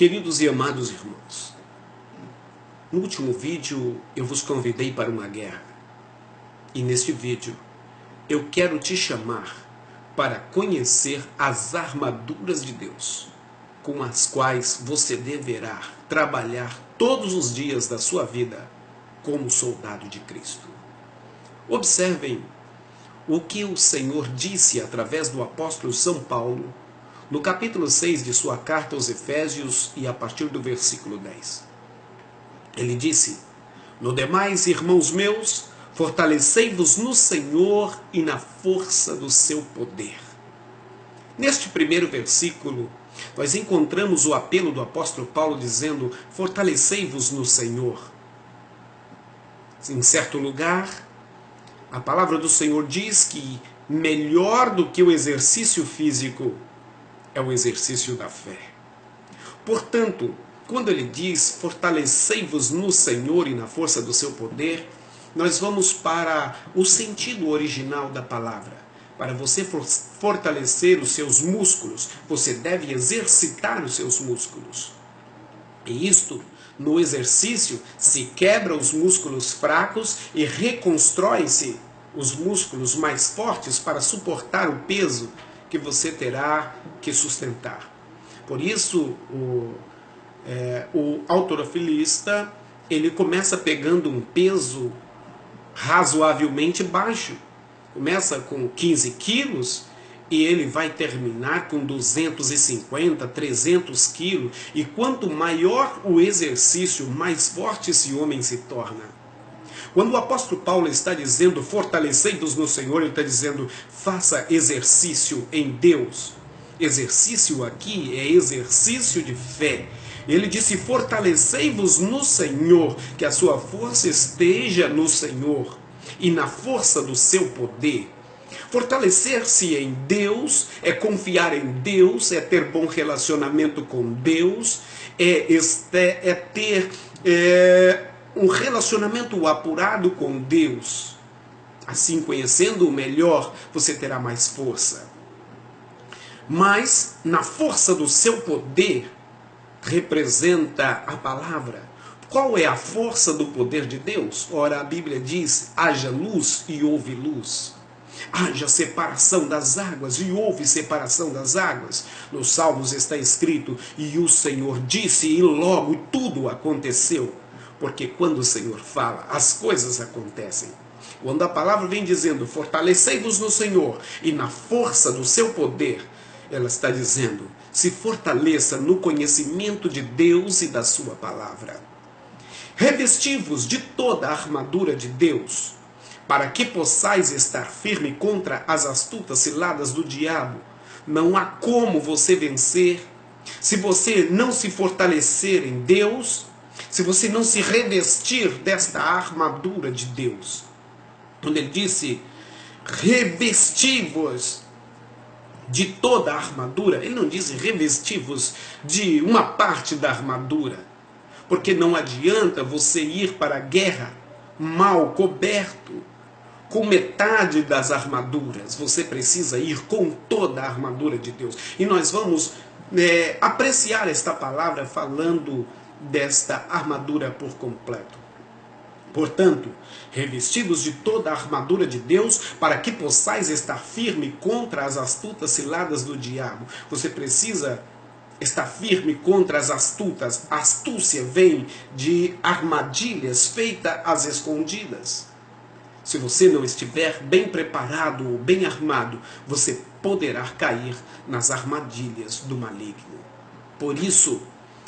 Queridos e amados irmãos, no último vídeo eu vos convidei para uma guerra. E neste vídeo eu quero te chamar para conhecer as armaduras de Deus, com as quais você deverá trabalhar todos os dias da sua vida como soldado de Cristo. Observem o que o Senhor disse através do apóstolo São Paulo, no capítulo 6 de sua carta aos Efésios e a partir do versículo 10. Ele disse: "No demais, irmãos meus, fortalecei-vos no Senhor e na força do seu poder." Neste primeiro versículo, nós encontramos o apelo do apóstolo Paulo dizendo: fortalecei-vos no Senhor. Em certo lugar, a palavra do Senhor diz que melhor do que o exercício físico é o exercício da fé. Portanto, quando ele diz fortalecei-vos no Senhor e na força do seu poder, nós vamos para o sentido original da palavra. Para você fortalecer os seus músculos, você deve exercitar os seus músculos. E isto, no exercício, se quebra os músculos fracos e reconstrói-se os músculos mais fortes para suportar o peso que você terá que sustentar. Por isso, o halterofilista, ele começa pegando um peso razoavelmente baixo. Começa com 15 quilos e ele vai terminar com 250, 300 quilos. E quanto maior o exercício, mais forte esse homem se torna. Quando o apóstolo Paulo está dizendo fortalecei-vos no Senhor, ele está dizendo faça exercício em Deus. Exercício aqui é exercício de fé. Ele disse fortalecei-vos no Senhor, que a sua força esteja no Senhor e na força do seu poder. Fortalecer-se em Deus é confiar em Deus, é ter bom relacionamento com Deus, é ter um relacionamento apurado com Deus. Assim, conhecendo-o melhor, você terá mais força. Mas, na força do seu poder, representa a palavra. Qual é a força do poder de Deus? Ora, a Bíblia diz, haja luz e houve luz. Haja separação das águas e houve separação das águas. Nos Salmos está escrito, e o Senhor disse e logo tudo aconteceu. Porque quando o Senhor fala, as coisas acontecem. Quando a palavra vem dizendo, fortalecei-vos no Senhor e na força do seu poder, ela está dizendo, se fortaleça no conhecimento de Deus e da sua palavra. Revesti-vos de toda a armadura de Deus, para que possais estar firme contra as astutas ciladas do diabo. Não há como você vencer se você não se fortalecer em Deus, se você não se revestir desta armadura de Deus. Quando ele disse, revesti-vos de toda a armadura, ele não diz revesti-vos de uma parte da armadura, porque não adianta você ir para a guerra mal coberto, com metade das armaduras. Você precisa ir com toda a armadura de Deus. E nós vamos apreciar esta palavra falando desta armadura por completo. Portanto, revestidos de toda a armadura de Deus, para que possais estar firme contra as astutas ciladas do diabo. Você precisa estar firme contra as astutas. A astúcia vem de armadilhas feitas às escondidas. Se você não estiver bem preparado ou bem armado, você poderá cair nas armadilhas do maligno. Por isso,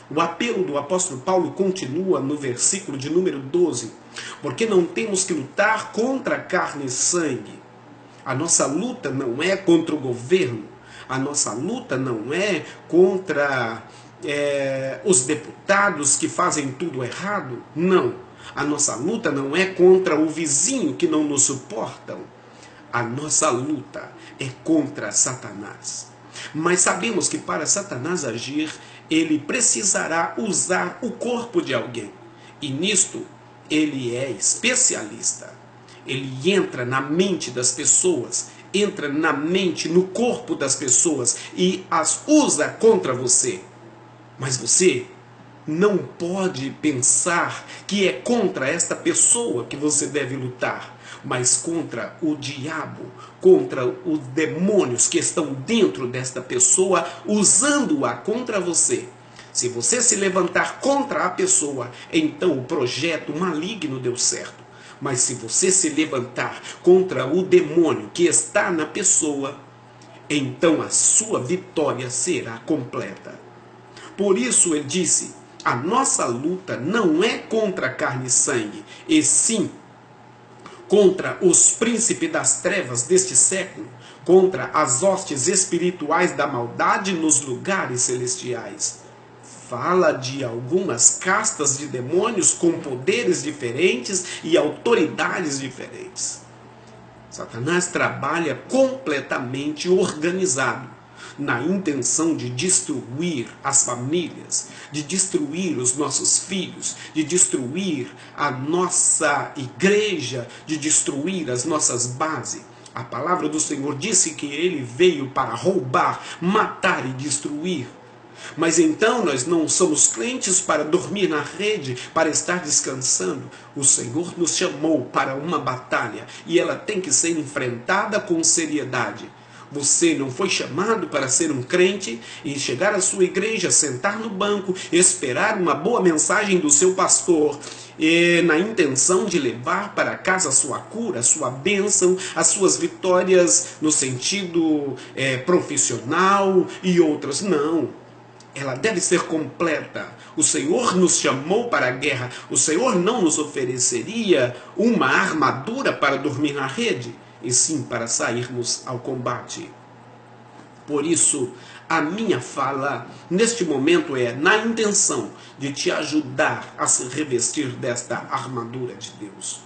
o apelo do apóstolo Paulo continua no versículo de número 12. Porque não temos que lutar contra carne e sangue. A nossa luta não é contra o governo. A nossa luta não é contra os deputados que fazem tudo errado. Não. A nossa luta não é contra o vizinho que não nos suportam. A nossa luta é contra Satanás. Mas sabemos que para Satanás agir, ele precisará usar o corpo de alguém. E nisto, ele é especialista. Ele entra na mente das pessoas, entra na mente, no corpo das pessoas e as usa contra você. Mas você não pode pensar que é contra esta pessoa que você deve lutar, mas contra o diabo, contra os demônios que estão dentro desta pessoa, usando-a contra você. Se você se levantar contra a pessoa, então o projeto maligno deu certo. Mas se você se levantar contra o demônio que está na pessoa, então a sua vitória será completa. Por isso ele disse: a nossa luta não é contra carne e sangue, e sim contra os príncipes das trevas deste século, contra as hostes espirituais da maldade nos lugares celestiais. Fala de algumas castas de demônios com poderes diferentes e autoridades diferentes. Satanás trabalha completamente organizado na intenção de destruir as famílias, de destruir os nossos filhos, de destruir a nossa igreja, de destruir as nossas bases. A palavra do Senhor disse que ele veio para roubar, matar e destruir. Mas então nós não somos crentes para dormir na rede, para estar descansando. O Senhor nos chamou para uma batalha e ela tem que ser enfrentada com seriedade. Você não foi chamado para ser um crente e chegar à sua igreja, sentar no banco, esperar uma boa mensagem do seu pastor, na intenção de levar para casa a sua cura, a sua bênção, as suas vitórias no sentido profissional e outras. Não. Ela deve ser completa. O Senhor nos chamou para a guerra. O Senhor não nos ofereceria uma armadura para dormir na rede, e sim para sairmos ao combate. Por isso, a minha fala neste momento é na intenção de te ajudar a se revestir desta armadura de Deus.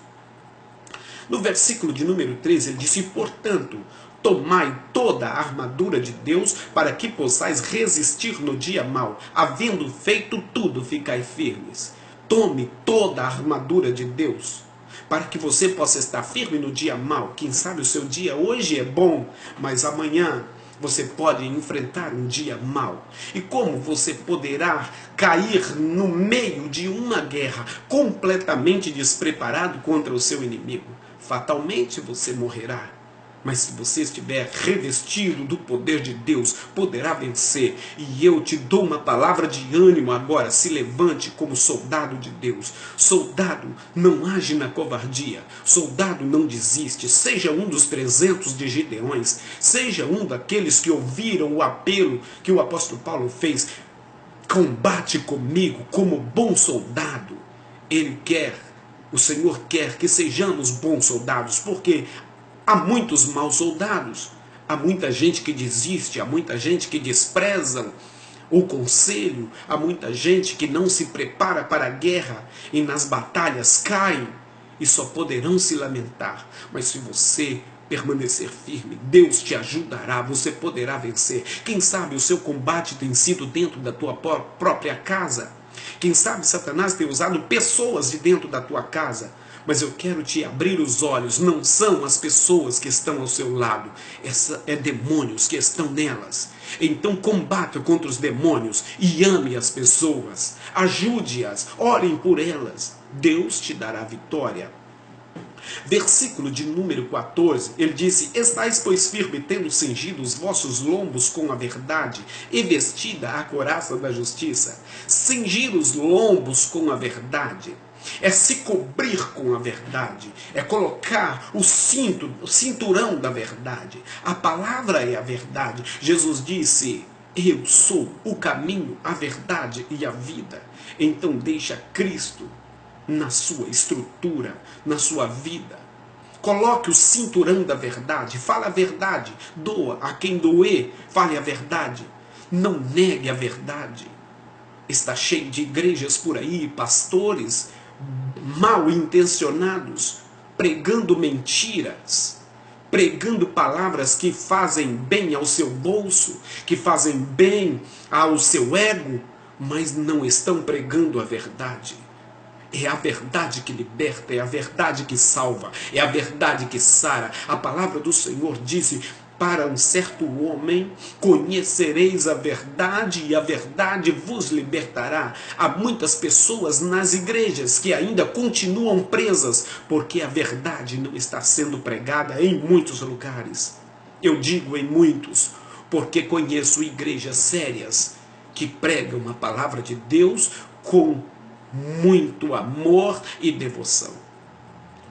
No versículo de número 13, ele disse: portanto, tomai toda a armadura de Deus para que possais resistir no dia mau. Havendo feito tudo, ficai firmes. Tome toda a armadura de Deus para que você possa estar firme no dia mau. Quem sabe o seu dia hoje é bom, mas amanhã você pode enfrentar um dia mau. E como você poderá cair no meio de uma guerra completamente despreparado contra o seu inimigo? Fatalmente você morrerá. Mas se você estiver revestido do poder de Deus, poderá vencer. E eu te dou uma palavra de ânimo agora. Se levante como soldado de Deus. Soldado não age na covardia. Soldado não desiste. Seja um dos 300 de Gideões. Seja um daqueles que ouviram o apelo que o apóstolo Paulo fez. Combate comigo como bom soldado. Ele quer, o Senhor quer que sejamos bons soldados, porque há muitos maus soldados, há muita gente que desiste, há muita gente que despreza o conselho, há muita gente que não se prepara para a guerra e nas batalhas caem e só poderão se lamentar. Mas se você permanecer firme, Deus te ajudará, você poderá vencer. Quem sabe o seu combate tem sido dentro da tua própria casa. Quem sabe Satanás tem usado pessoas de dentro da tua casa. Mas eu quero te abrir os olhos, não são as pessoas que estão ao seu lado, é demônios que estão nelas. Então combata contra os demônios e ame as pessoas, ajude-as, orem por elas, Deus te dará vitória. Versículo de número 14, ele disse: estais, pois, firme, tendo cingido os vossos lombos com a verdade, e vestida a couraça da justiça. Cingir os lombos com a verdade é se cobrir com a verdade, é colocar o cinturão da verdade. A palavra é a verdade. Jesus disse: eu sou o caminho, a verdade e a vida. Então deixa Cristo na sua estrutura, na sua vida. Coloque o cinturão da verdade, fala a verdade, doa a quem doer, fale a verdade, não negue a verdade. Está cheio de igrejas por aí, pastores mal intencionados, pregando mentiras, pregando palavras que fazem bem ao seu bolso, que fazem bem ao seu ego, mas não estão pregando a verdade. É a verdade que liberta, é a verdade que salva, é a verdade que sara. A palavra do Senhor disse: para um certo homem: conhecereis a verdade e a verdade vos libertará. Há muitas pessoas nas igrejas que ainda continuam presas porque a verdade não está sendo pregada em muitos lugares. Eu digo em muitos, porque conheço igrejas sérias que pregam a palavra de Deus com muito amor e devoção.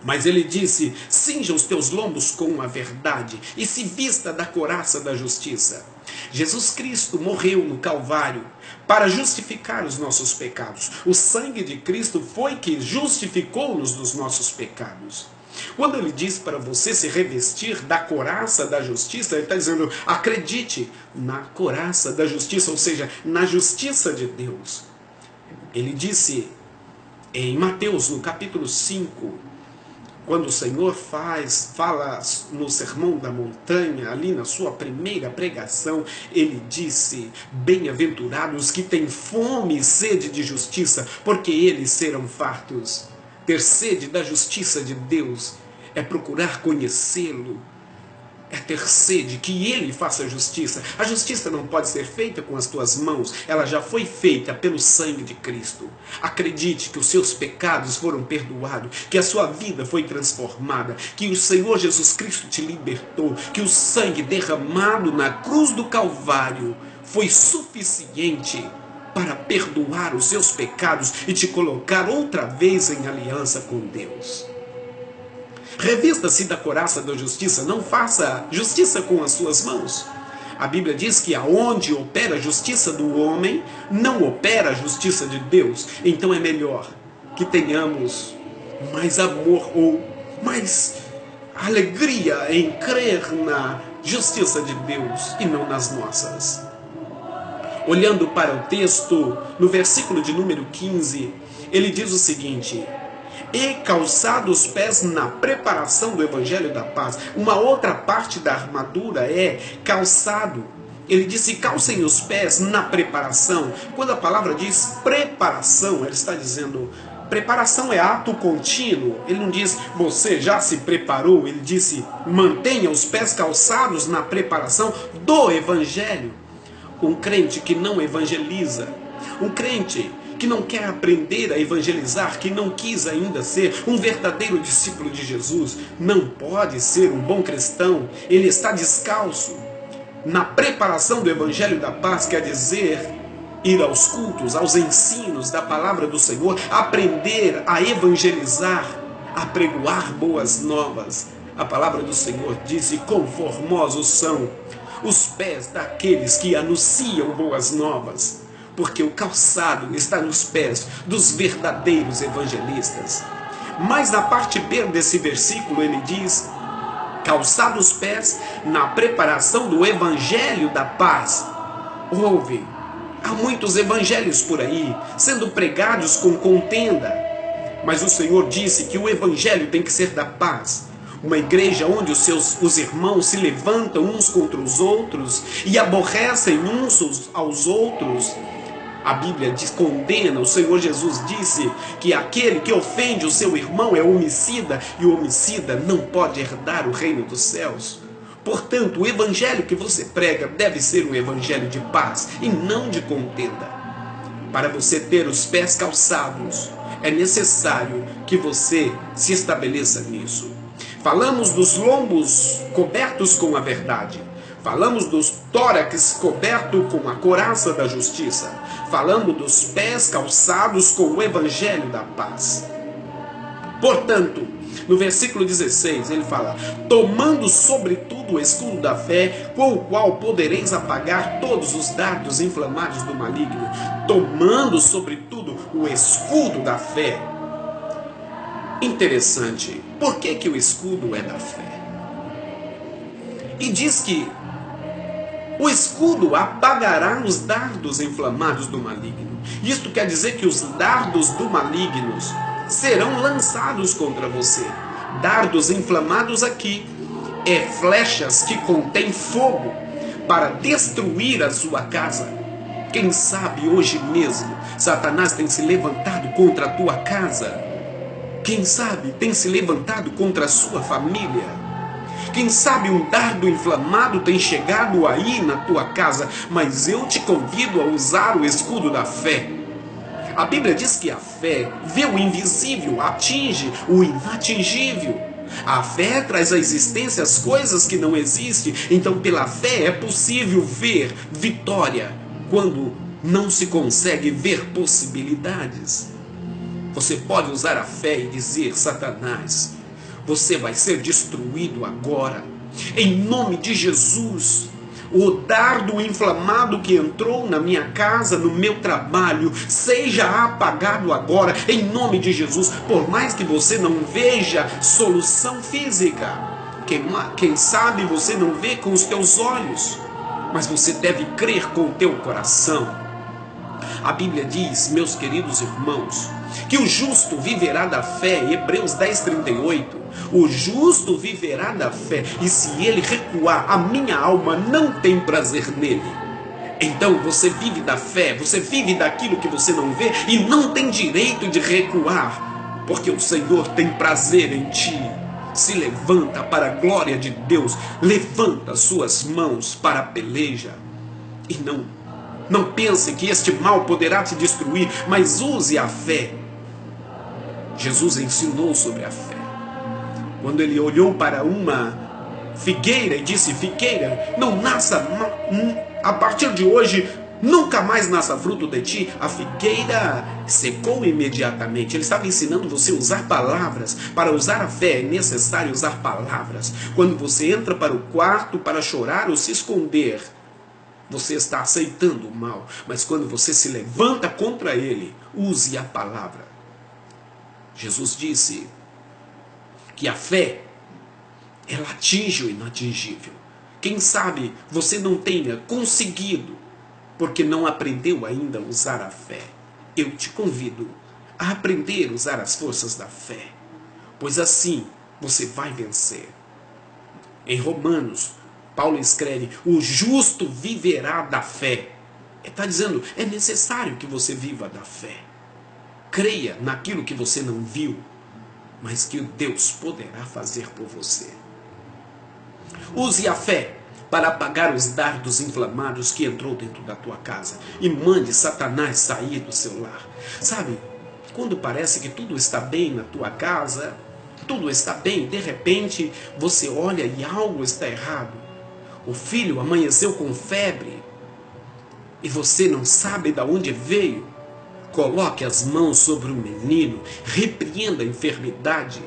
Mas ele disse: cinja os teus lombos com a verdade e se vista da couraça da justiça. Jesus Cristo morreu no Calvário para justificar os nossos pecados. O sangue de Cristo foi que justificou-nos dos nossos pecados. Quando ele diz para você se revestir da couraça da justiça, ele está dizendo: acredite na couraça da justiça, ou seja, na justiça de Deus. Ele disse em Mateus, no capítulo 5, quando o Senhor fala no Sermão da Montanha, ali na sua primeira pregação, ele disse: bem-aventurados que têm fome e sede de justiça, porque eles serão fartos. Ter sede da justiça de Deus é procurar conhecê-lo, é ter sede que ele faça justiça. A justiça não pode ser feita com as tuas mãos, ela já foi feita pelo sangue de Cristo. Acredite que os seus pecados foram perdoados, que a sua vida foi transformada, que o Senhor Jesus Cristo te libertou, que o sangue derramado na cruz do Calvário foi suficiente para perdoar os seus pecados e te colocar outra vez em aliança com Deus. Revista-se da couraça da justiça, não faça justiça com as suas mãos. A Bíblia diz que aonde opera a justiça do homem, não opera a justiça de Deus. Então é melhor que tenhamos mais amor ou mais alegria em crer na justiça de Deus e não nas nossas. Olhando para o texto, no versículo de número 15, ele diz o seguinte: e calçados os pés na preparação do Evangelho da Paz. Uma outra parte da armadura é calçado. Ele disse: calcem os pés na preparação. Quando a palavra diz preparação, ele está dizendo: preparação é ato contínuo. Ele não diz você já se preparou. Ele disse: mantenha os pés calçados na preparação do Evangelho. Um crente que não evangeliza, um crente que não quer aprender a evangelizar, que não quis ainda ser um verdadeiro discípulo de Jesus, não pode ser um bom cristão. Ele está descalço. Na preparação do Evangelho da Paz quer dizer ir aos cultos, aos ensinos da palavra do Senhor, aprender a evangelizar, a pregoar boas novas. A palavra do Senhor disse: quão formosos são os pés daqueles que anunciam boas novas. Porque o calçado está nos pés dos verdadeiros evangelistas. Mas na parte B desse versículo ele diz: calçado os pés na preparação do Evangelho da Paz. Há muitos evangelhos por aí, sendo pregados com contenda. Mas o Senhor disse que o Evangelho tem que ser da paz. Uma igreja onde os irmãos se levantam uns contra os outros e aborrecem uns aos outros. A Bíblia condena, o Senhor Jesus disse que aquele que ofende o seu irmão é homicida, e o homicida não pode herdar o reino dos céus. Portanto, o evangelho que você prega deve ser um evangelho de paz e não de contenda. Para você ter os pés calçados, é necessário que você se estabeleça nisso. Falamos dos lombos cobertos com a verdade. Falamos dos tórax coberto com a couraça da justiça. Falamos dos pés calçados com o Evangelho da Paz. Portanto, no versículo 16, ele fala: tomando sobretudo o escudo da fé, com o qual podereis apagar todos os dardos inflamados do maligno. Tomando sobretudo o escudo da fé. Interessante. Por que o escudo é da fé? E diz que o escudo apagará os dardos inflamados do maligno. Isto quer dizer que os dardos do maligno serão lançados contra você. Dardos inflamados aqui é flechas que contêm fogo para destruir a sua casa. Quem sabe hoje mesmo Satanás tem se levantado contra a tua casa. Quem sabe tem se levantado contra a sua família. Quem sabe um dardo inflamado tem chegado aí na tua casa, mas eu te convido a usar o escudo da fé. A Bíblia diz que a fé vê o invisível, atinge o inatingível. A fé traz à existência as coisas que não existem. Então, pela fé é possível ver vitória quando não se consegue ver possibilidades. Você pode usar a fé e dizer: Satanás, você vai ser destruído agora. Em nome de Jesus. O dardo inflamado que entrou na minha casa, no meu trabalho, seja apagado agora, em nome de Jesus. Por mais que você não veja solução física, quem sabe você não vê com os teus olhos, mas você deve crer com o teu coração. A Bíblia diz, meus queridos irmãos, que o justo viverá da fé. Hebreus 10:38. O justo viverá da fé, e se ele recuar, a minha alma não tem prazer nele. Então você vive da fé, você vive daquilo que você não vê e não tem direito de recuar, porque o Senhor tem prazer em ti. Se levanta para a glória de Deus, levanta suas mãos para a peleja e não pense que este mal poderá te destruir, mas use a fé. Jesus ensinou sobre a fé. Quando ele olhou para uma figueira e disse: figueira, não nasça, a partir de hoje, nunca mais nasça fruto de ti. A figueira secou imediatamente. Ele estava ensinando você a usar palavras. Para usar a fé é necessário usar palavras. Quando você entra para o quarto para chorar ou se esconder, você está aceitando o mal. Mas quando você se levanta contra ele, use a palavra. Jesus disse que a fé, ela atinge o inatingível. Quem sabe você não tenha conseguido, porque não aprendeu ainda a usar a fé. Eu te convido a aprender a usar as forças da fé, pois assim você vai vencer. Em Romanos, Paulo escreve: o justo viverá da fé. Ele está dizendo, é necessário que você viva da fé. Creia naquilo que você não viu, mas que Deus poderá fazer por você. Use a fé para apagar os dardos inflamados que entrou dentro da tua casa e mande Satanás sair do seu lar. Sabe, quando parece que tudo está bem na tua casa, tudo está bem, de repente você olha e algo está errado. O filho amanheceu com febre e você não sabe de onde veio. Coloque as mãos sobre o menino, repreenda a enfermidade.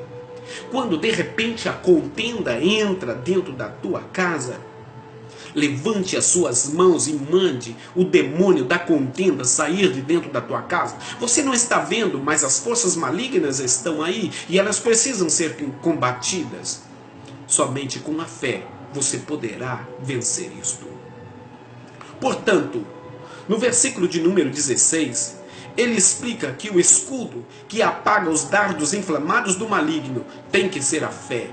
Quando de repente a contenda entra dentro da tua casa, levante as suas mãos e mande o demônio da contenda sair de dentro da tua casa. Você não está vendo, mas as forças malignas estão aí e elas precisam ser combatidas. Somente com a fé você poderá vencer isto. Portanto, no versículo de número 16, ele explica que o escudo que apaga os dardos inflamados do maligno tem que ser a fé.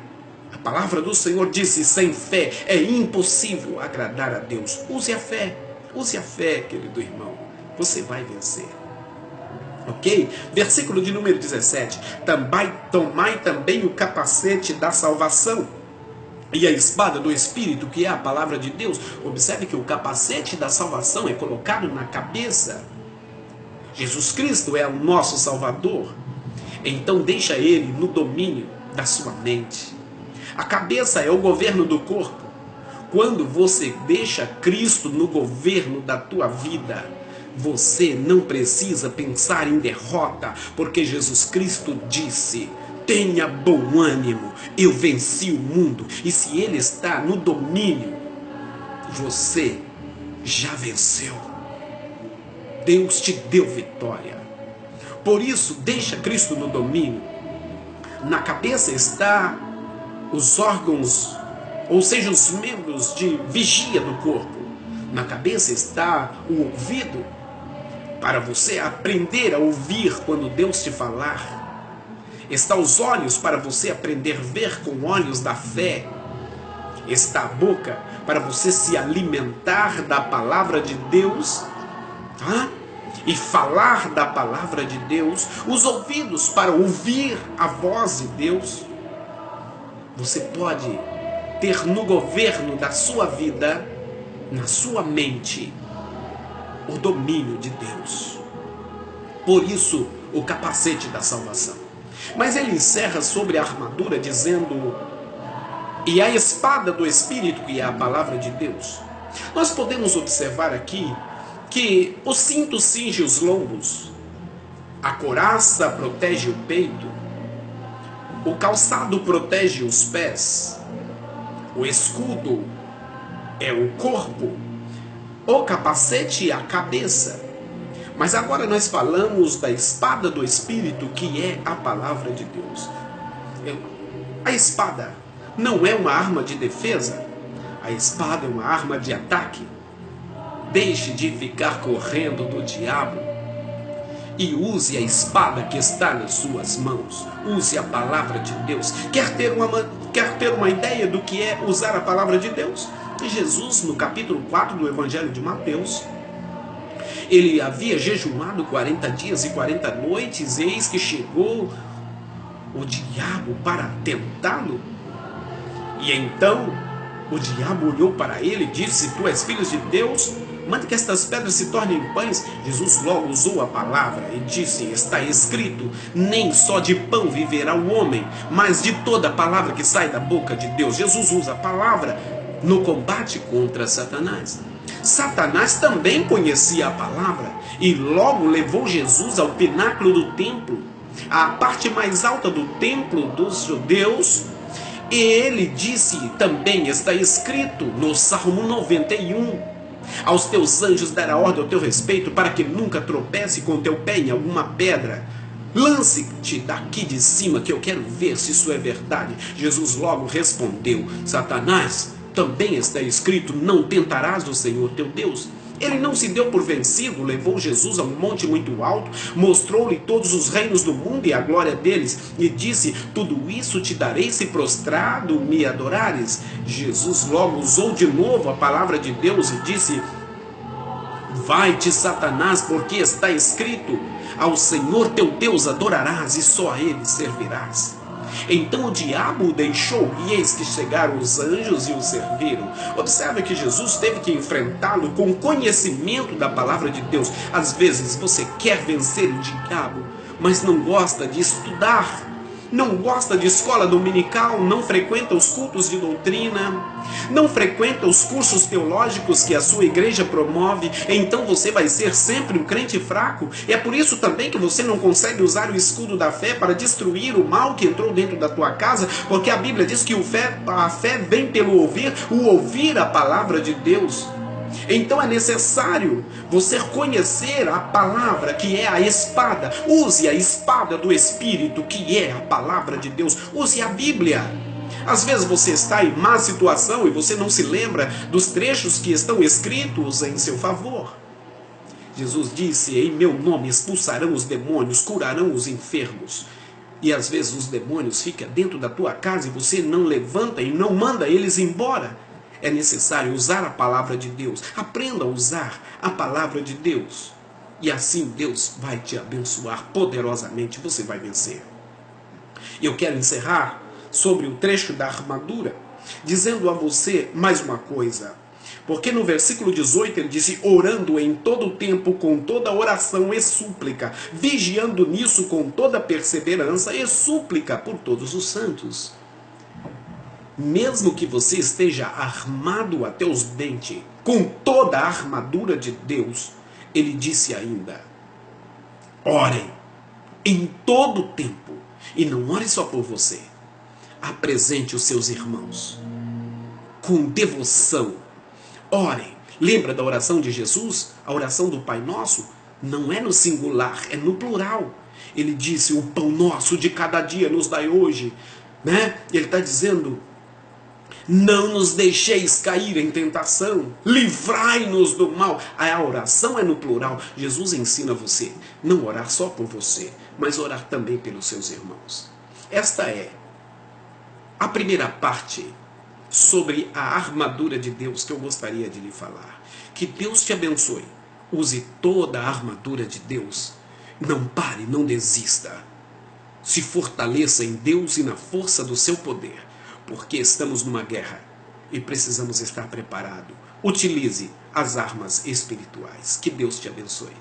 A palavra do Senhor disse: sem fé é impossível agradar a Deus. Use a fé, querido irmão. Você vai vencer. Ok? Versículo de número 17. Tomai também o capacete da salvação e a espada do Espírito, que é a palavra de Deus. Observe que o capacete da salvação é colocado na cabeça. Jesus Cristo é o nosso Salvador. Então deixa Ele no domínio da sua mente. A cabeça é o governo do corpo. Quando você deixa Cristo no governo da tua vida, você não precisa pensar em derrota, porque Jesus Cristo disse: tenha bom ânimo, eu venci o mundo. E se Ele está no domínio, você já venceu. Deus te deu vitória. Por isso, deixa Cristo no domínio. Na cabeça está os órgãos, ou seja, os membros de vigia do corpo. Na cabeça está o ouvido, para você aprender a ouvir quando Deus te falar. Está os olhos, para você aprender a ver com olhos da fé. Está a boca, para você se alimentar da palavra de Deus, e falar da palavra de Deus. Os ouvidos para ouvir a voz de Deus. Você pode ter no governo da sua vida, na sua mente, o domínio de Deus. Por isso, o capacete da salvação. Mas ele encerra sobre a armadura dizendo: e a espada do Espírito, que é a palavra de Deus. Nós podemos observar aqui que o cinto cinge os lombos, a couraça protege o peito, o calçado protege os pés, o escudo é o corpo, o capacete a cabeça. Mas agora nós falamos da espada do Espírito, que é a palavra de Deus. A espada não é uma arma de defesa, a espada é uma arma de ataque. Deixe de ficar correndo do diabo e use a espada que está nas suas mãos. Use a palavra de Deus. Quer ter uma ideia do que é usar a palavra de Deus? Jesus, no capítulo 4 do Evangelho de Mateus, ele havia jejuado 40 dias e 40 noites, eis que chegou o diabo para tentá-lo. E então o diabo olhou para ele e disse: tu és filho de Deus, manda que estas pedras se tornem pães. Jesus logo usou a palavra e disse: está escrito, nem só de pão viverá o homem, mas de toda a palavra que sai da boca de Deus. Jesus usa a palavra no combate contra Satanás. Satanás também conhecia a palavra e logo levou Jesus ao pináculo do templo, à parte mais alta do templo dos judeus. E ele disse também, está escrito no Salmo 91, aos teus anjos dará ordem ao teu respeito, para que nunca tropece com teu pé em alguma pedra. Lance-te daqui de cima, que eu quero ver se isso é verdade. Jesus logo respondeu: Satanás, também está escrito, não tentarás o Senhor teu Deus. Ele não se deu por vencido, levou Jesus a um monte muito alto, mostrou-lhe todos os reinos do mundo e a glória deles, e disse: tudo isso te darei se prostrado me adorares. Jesus logo usou de novo a palavra de Deus e disse: vai-te, Satanás, porque está escrito, ao Senhor teu Deus adorarás e só a ele servirás. Então o diabo o deixou, e eis que chegaram os anjos e o serviram. Observe que Jesus teve que enfrentá-lo com conhecimento da palavra de Deus. Às vezes você quer vencer o diabo, mas não gosta de estudar, não gosta de escola dominical, não frequenta os cultos de doutrina, não frequenta os cursos teológicos que a sua igreja promove. Então você vai ser sempre um crente fraco. E é por isso também que você não consegue usar o escudo da fé para destruir o mal que entrou dentro da tua casa, porque a Bíblia diz que a fé vem pelo ouvir a palavra de Deus. Então é necessário você conhecer a palavra, que é a espada. Use a espada do Espírito, que é a palavra de Deus. Use a Bíblia. Às vezes você está em má situação e você não se lembra dos trechos que estão escritos em seu favor. Jesus disse: em meu nome expulsarão os demônios, curarão os enfermos. E às vezes os demônios ficam dentro da tua casa e você não levanta e não manda eles embora. É necessário usar a palavra de Deus. Aprenda a usar a palavra de Deus. E assim Deus vai te abençoar poderosamente. Você vai vencer. E eu quero encerrar sobre o trecho da armadura, dizendo a você mais uma coisa. Porque no versículo 18 ele disse: orando em todo o tempo com toda oração e súplica, vigiando nisso com toda perseverança e súplica por todos os santos. Mesmo que você esteja armado até os dentes, com toda a armadura de Deus, ele disse ainda: orem em todo o tempo. E não ore só por você. Apresente os seus irmãos com devoção. Orem. Lembra da oração de Jesus? A oração do Pai Nosso não é no singular, é no plural. Ele disse: o pão nosso de cada dia nos dai hoje. Ele está dizendo: não nos deixeis cair em tentação, livrai-nos do mal. A oração é no plural. Jesus ensina você não orar só por você, mas orar também pelos seus irmãos. Esta é a primeira parte sobre a armadura de Deus que eu gostaria de lhe falar. Que Deus te abençoe. Use toda a armadura de Deus. Não pare, não desista. Se fortaleça em Deus e na força do seu poder, porque estamos numa guerra e precisamos estar preparados. Utilize as armas espirituais. Que Deus te abençoe.